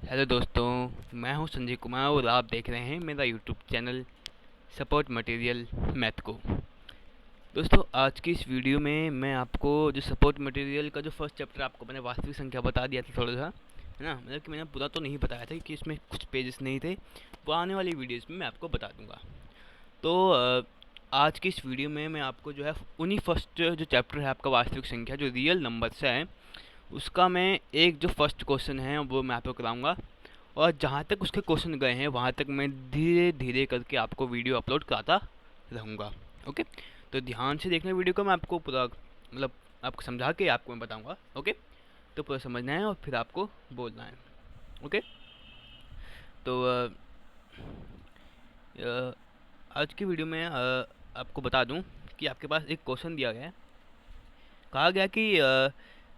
Hello दोस्तों, मैं हूं संजय कुमार और आप देख रहे हैं मेरा YouTube channel support material math को। दोस्तों, आज की इस वीडियो में मैं आपको जो सपोर्ट मटेरियल का जो फर्स्ट चैप्टर आपको मैंने वास्तविक संख्या बता दिया था थोड़ा सा, है ना। मतलब कि मैंने पूरा तो नहीं बताया था कि इसमें कुछ पेजेस नहीं थे, वो आने वाली वीडियोज़ में मैं आपको बता दूँगा। तो आज की इस वीडियो में मैं आपको जो है उन्हीं फर्स्ट जो चैप्टर है आपका वास्तविक संख्या जो रियल नंबर से है, उसका मैं एक जो फर्स्ट क्वेश्चन है वो मैं आपको कराऊंगा। और जहाँ तक उसके क्वेश्चन गए हैं वहाँ तक मैं धीरे धीरे करके आपको वीडियो अपलोड कराता रहूँगा। ओके, तो ध्यान से देखना वीडियो को, मैं आपको पूरा मतलब आपको समझा के आपको मैं बताऊँगा। ओके, तो पूरा समझना है और फिर आपको बोलना है। ओके, तो आज की वीडियो में आपको बता दूं कि आपके पास एक क्वेश्चन दिया गया है। कहा गया कि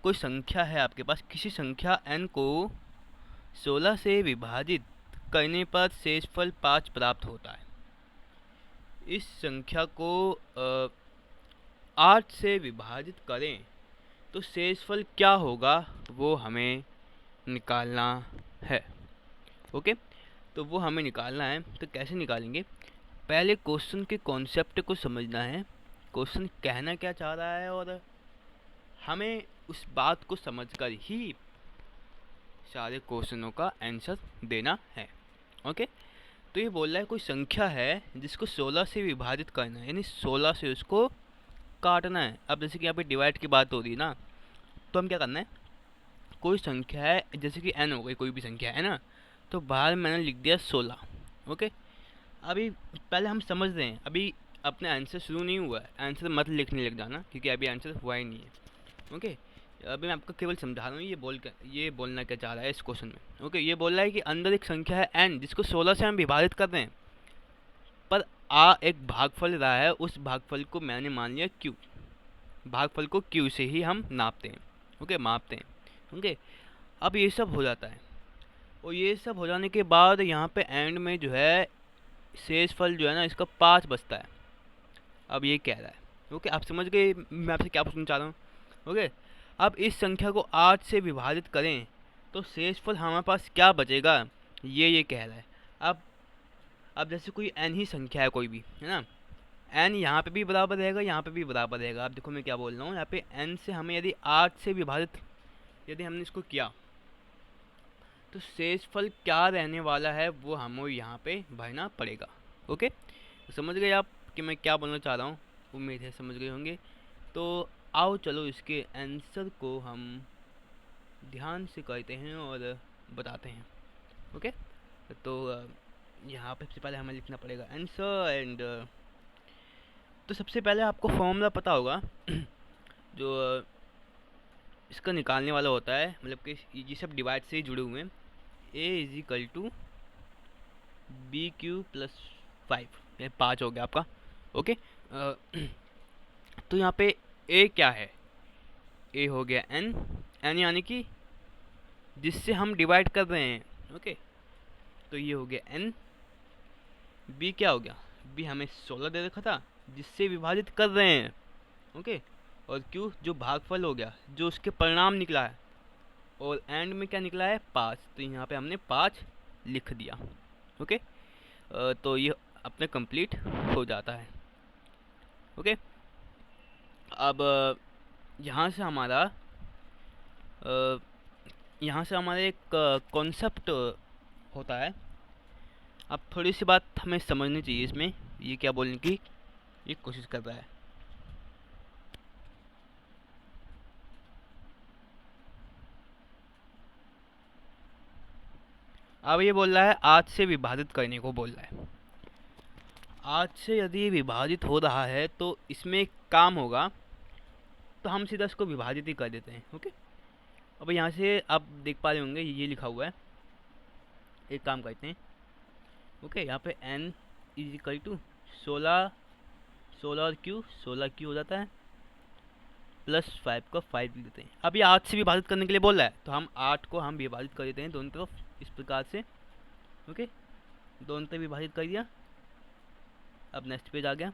कोई संख्या है आपके पास, किसी संख्या n को 16 से विभाजित करने पर शेषफल 5 प्राप्त होता है। इस संख्या को 8 से विभाजित करें तो शेषफल क्या होगा वो हमें निकालना है। ओके, तो वो हमें निकालना है, तो कैसे निकालेंगे? पहले क्वेश्चन के कॉन्सेप्ट को समझना है, क्वेश्चन कहना क्या चाह रहा है, और हमें उस बात को समझकर ही सारे क्वेश्चनों का आंसर देना है। ओके, तो ये बोल रहा है कोई संख्या है जिसको 16 से विभाजित करना है, यानी 16 से उसको काटना है। अब जैसे कि यहाँ पे डिवाइड की बात हो रही है ना, तो हम क्या करना है, कोई संख्या है जैसे कि n हो गई, कोई भी संख्या है ना, तो बाहर मैंने लिख दिया 16। ओके, अभी पहले हम समझ रहे हैं, अभी अपने आंसर शुरू नहीं हुआ है, आंसर मत लिखने लग जाना क्योंकि अभी आंसर हुआ ही नहीं है। ओके, अभी मैं आपको केवल समझा रहा हूँ ये बोलना क्या चाह रहा है इस क्वेश्चन में। ओके, ये बोल रहा है कि अंदर एक संख्या है n जिसको 16 से हम विभाजित कर रहे हैं, पर एक भागफल रहा है, उस भागफल को मैंने मान लिया q। भागफल को q से ही हम नापते हैं। ओके, मापते हैं। ओके, अब ये सब हो जाता है, और ये सब हो जाने के बाद यहाँ पे एंड में जो है शेषफल जो है ना इसका 5 बचता है। अब ये कह रहा है, ओके आप समझ गए मैं आपसे क्या पूछना चाह रहा हूँ। ओके, अब इस संख्या को 8 से विभाजित करें तो शेषफल हमारे पास क्या बचेगा, ये कह रहा है। अब जैसे कोई n ही संख्या है कोई भी, है ना, n यहाँ पे भी बराबर रहेगा, यहाँ पे भी बराबर रहेगा। अब देखो मैं क्या बोल रहा हूँ, यहाँ पे n से हमें यदि 8 से विभाजित यदि हमने इसको किया तो शेषफल क्या रहने वाला है वो हमें यहाँ पे भरना पड़ेगा। ओके, तो समझ गए आप कि मैं क्या बोलना चाह रहा हूँ? उम्मीद है समझ गए होंगे। तो आओ चलो इसके आंसर को हम ध्यान से करते हैं और बताते हैं। ओके, तो यहाँ पे सबसे पहले हमें लिखना पड़ेगा आंसर एंड तो सबसे पहले आपको फॉर्मूला पता होगा जो इसका निकालने वाला होता है, मतलब कि ये सब डिवाइड से ही जुड़े हुए हैं। A is equal to B Q plus 5, ये 5 हो गया आपका। ओके, तो यहाँ पे ए क्या है, ए हो गया एन, एन यानी कि जिससे हम डिवाइड कर रहे हैं। ओके, तो ये हो गया एन। बी क्या हो गया, बी हमें 16 दे रखा था जिससे विभाजित कर रहे हैं। ओके, और क्यू जो भागफल हो गया, जो उसके परिणाम निकला है, और एंड में क्या निकला है 5, तो यहाँ पे हमने 5 लिख दिया। ओके, तो ये अपने कंप्लीट हो जाता है। ओके, अब अ, यहाँ से हमारा एक कॉन्सेप्ट होता है। अब थोड़ी सी बात हमें समझनी चाहिए इसमें, ये क्या बोलने की ये कोशिश कर रहा है। अब ये बोल रहा है 8 से विभाजित करने को बोल रहा है। 8 से यदि विभाजित हो रहा है तो इसमें एक काम होगा, तो हम सीधा इसको विभाजित ही कर देते हैं। ओके, अब यहाँ से आप देख पा रहे होंगे ये लिखा हुआ है, एक काम करते हैं। ओके, यहाँ पे n इज इक्वल टू 16, 16 और q, 16 q हो जाता है, प्लस 5 का 5 लिख देते हैं। अब ये 8 से विभाजित करने के लिए बोल रहा है, तो हम 8 को हम विभाजित कर देते हैं दोनों तरफ इस प्रकार से। ओके, दोनों तरफ विभाजित कर दिया। अब नेक्स्ट पेज आ गया,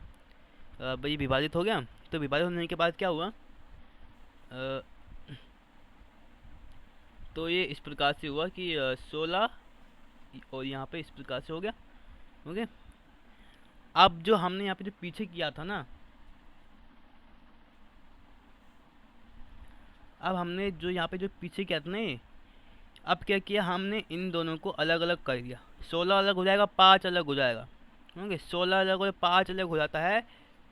अब ये विभाजित हो गया, तो विभाजित होने के बाद क्या हुआ, तो ये इस प्रकार से हुआ कि 16 और यहाँ पे इस प्रकार से हो गया। ओके, अब जो हमने यहाँ पे जो पीछे किया था ना, अब हमने जो यहाँ पे जो पीछे किया था ना, ये अब क्या किया हमने, इन दोनों को अलग अलग कर दिया। 16 अलग हो जाएगा, 5 अलग हो जाएगा। ओके, 16 अलग और 5 अलग हो जाता है।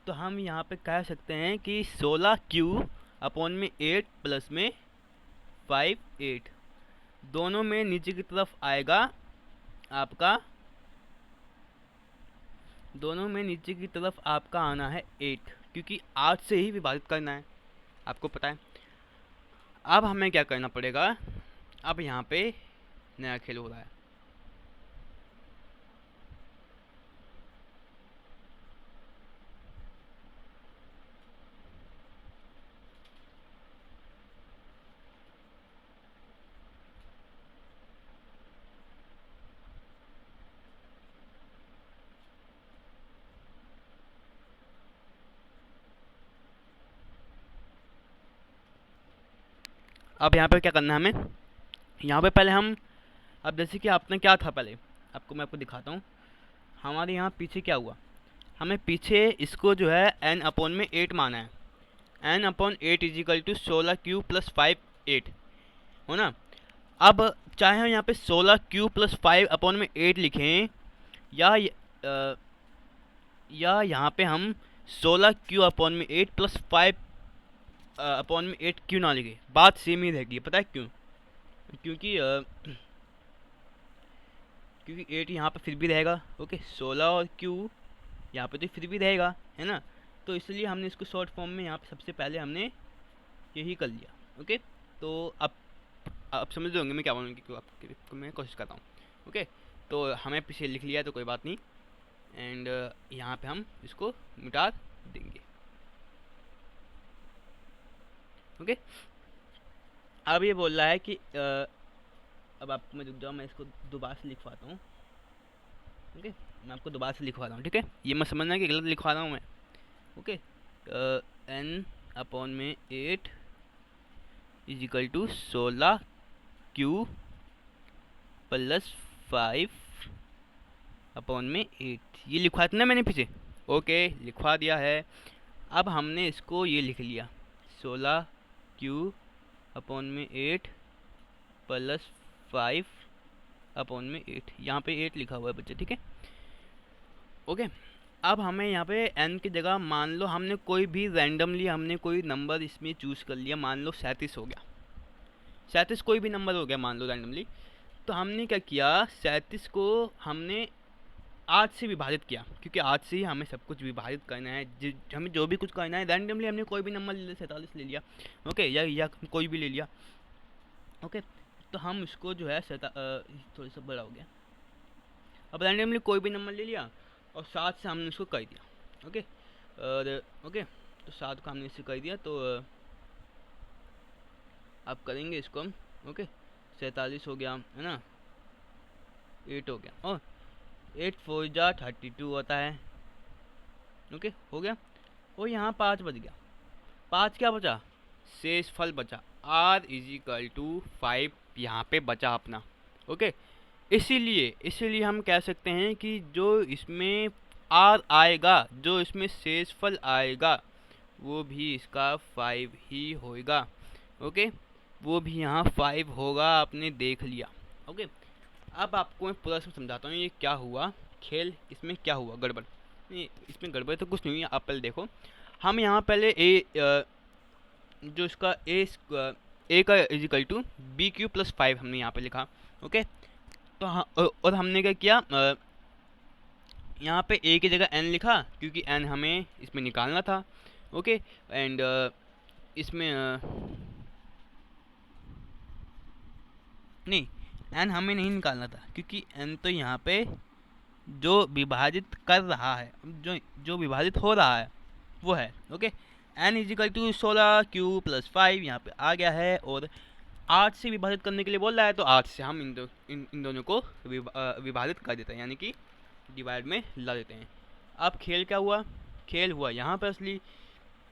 तो हम यहाँ पे कह सकते हैं कि 16 क्यू अपॉन में 8 प्लस में 5 8, दोनों में नीचे की तरफ आएगा आपका, दोनों में नीचे की तरफ आपका आना है 8, क्योंकि 8 से ही विभाजित करना है, आपको पता है। अब हमें क्या करना पड़ेगा, अब यहाँ पे नया खेल हो रहा है। अब यहाँ पे क्या करना है हमें, यहाँ पे पहले हम, अब जैसे कि आपने क्या था पहले, मैं आपको दिखाता हूँ। हमारे यहाँ पीछे क्या हुआ, हमें पीछे इसको जो है n अपॉन में 8 माना है। n upon 8 is equal to 16 Q plus 5 8 हो ना। अब चाहे हम यहाँ पे 16 क्यू प्लस 5 अपॉन में 8 लिखें, या यहाँ पे हम 16 क्यू अपॉन में 8 प्लस 5 अपॉन में 8 क्यों ना लिखे, बात सेम ही रहेगी। पता है क्यों? क्योंकि क्योंकि 8 यहाँ पे फिर भी रहेगा। ओके, 16 और क्यू यहाँ पे तो फिर भी रहेगा, है ना। तो इसलिए हमने इसको शॉर्ट फॉर्म में यहाँ पे सबसे पहले हमने यही कर लिया। ओके, तो अब समझ रहे होंगे मैं क्या बोलूँगी, क्यों आपको मैं कोशिश करता हूँ। ओके, तो हमें पीछे लिख लिया तो कोई बात नहीं, एंड यहाँ पे हम इसको मिटा देंगे। ओके, अब ये बोल रहा है कि अब आपको मैं रुक जाओ, मैं इसको दोबारा से लिखवाता हूँ। ओके, मैं आपको दोबारा से लिखवा रहा हूँ, ठीक है। ये मत समझना कि गलत लिखवा रहा हूँ मैं। ओके, n अपॉन में 8 is equal to 16 Q plus 5 upon में 8, ये लिखवा था ना मैंने पीछे। ओके, लिखवा दिया है। अब हमने इसको ये लिख लिया, 16 क्यू अपॉन में 8 प्लस 5 अपॉन में 8, यहाँ पे 8 लिखा हुआ है बच्चे, ठीक है। ओके, अब हमें यहाँ पे n की जगह मान लो हमने कोई भी रैंडमली हमने कोई नंबर इसमें चूज़ कर लिया, मान लो 37 हो गया, 37 कोई भी नंबर हो गया मान लो रैंडमली। तो हमने क्या किया, 37 को हमने 8 से विभाजित किया, क्योंकि 8 से ही हमें सब कुछ विभाजित करना है। हमें जो भी कुछ करना है, रैंडमली हमने कोई भी नंबर ले लिया, 47 ले लिया। ओके, या कोई भी ले लिया। ओके, तो हम इसको जो है थोड़ा सा बड़ा हो गया। अब रैंडमली कोई भी नंबर ले लिया और 7 से हमने इसको कर दिया। ओके, और ओके, तो 7 को हमने इससे कर दिया, तो अब करेंगे इसको हम। ओके, 47 हो गया, है ना, 8 हो गया, और 8 4 जा 32 होता है। ओके, हो गया। और यहाँ 5 बच गया, 5 क्या बचा, शेष फल बचा, r इज इक्वल टू 5 यहाँ पे बचा अपना। ओके, इसीलिए हम कह सकते हैं कि जो इसमें r आएगा, जो इसमें शेषफल आएगा, वो भी इसका 5 ही होगा। ओके, वो भी यहाँ 5 होगा, आपने देख लिया। ओके, अब आपको मैं पूरा समझाता हूँ ये क्या हुआ खेल, इसमें क्या हुआ गड़बड़। इसमें गड़बड़ तो कुछ नहीं हुई, आप पहले देखो। हम यहाँ पहले जो इसका ए का is equal to B Q plus 5 हमने यहाँ पे लिखा। ओके, तो हाँ, और हमने क्या किया, यहाँ पे ए की जगह एन लिखा, क्योंकि एन हमें इसमें निकालना था। ओके, एंड इसमें नहीं, एन हमें नहीं निकालना था, क्योंकि एन तो यहाँ पे जो विभाजित कर रहा है, जो विभाजित हो रहा है वो है। Okay, N is equal to 16 Q plus 5 यहाँ पे आ गया है, और 8 से विभाजित करने के लिए बोल रहा है, तो 8 से हम इन दोनों को विभाजित कर देते हैं, यानी कि डिवाइड में ला देते हैं। अब खेल क्या हुआ, खेल हुआ यहाँ पर असली।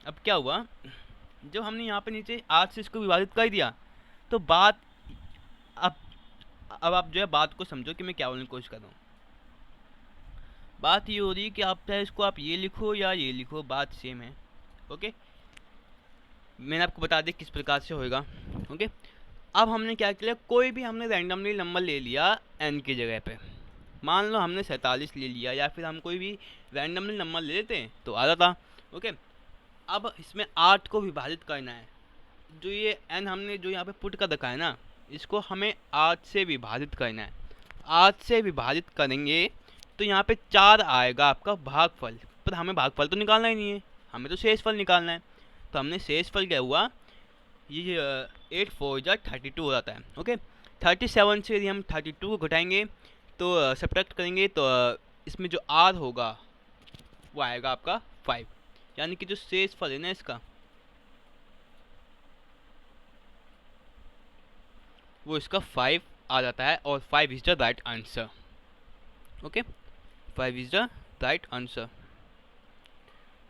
अब क्या हुआ, जब हमने यहाँ पे नीचे 8 से इसको विभाजित कर दिया, तो बात अब आप जो है बात को समझो कि मैं क्या बोलने की कोशिश कर रहा हूँ। बात ये हो रही है कि आप चाहे इसको आप ये लिखो या ये लिखो, बात सेम है। ओके, मैंने आपको बता दिया किस प्रकार से होएगा। ओके, अब हमने क्या किया, कोई भी हमने रैंडमली नंबर ले लिया n की जगह पे। मान लो हमने 47 ले लिया, या फिर हम कोई भी रैंडमली नंबर ले लेते हैं तो आ जाता। ओके, अब इसमें 8 को विभाजित करना है। जो ये n हमने जो यहाँ पे पुट कर रखा है ना, इसको हमें 8 से विभाजित करना है। 8 से विभाजित करेंगे तो यहाँ पे 4 आएगा आपका भागफल, पर हमें भागफल तो निकालना ही नहीं है, हमें तो शेषफल निकालना है। तो हमने शेषफल क्या हुआ, ये 8 4 जा 32 हो जाता है। ओके, 37 से यदि हम 32 को घटाएंगे तो सब्ट्रैक्ट करेंगे तो इसमें जो r होगा वो आएगा आपका 5, यानी कि जो शेषफल है ना इसका, वो इसका 5 आ जाता है, और 5 is the right answer. Okay, 5 is the right answer.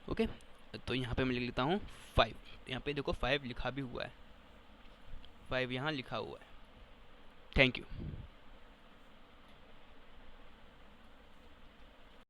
Okay, तो यहाँ पे मैं लिख लेता हूँ 5। यहाँ पे देखो 5 लिखा भी हुआ है, 5 यहाँ लिखा हुआ है। Thank you.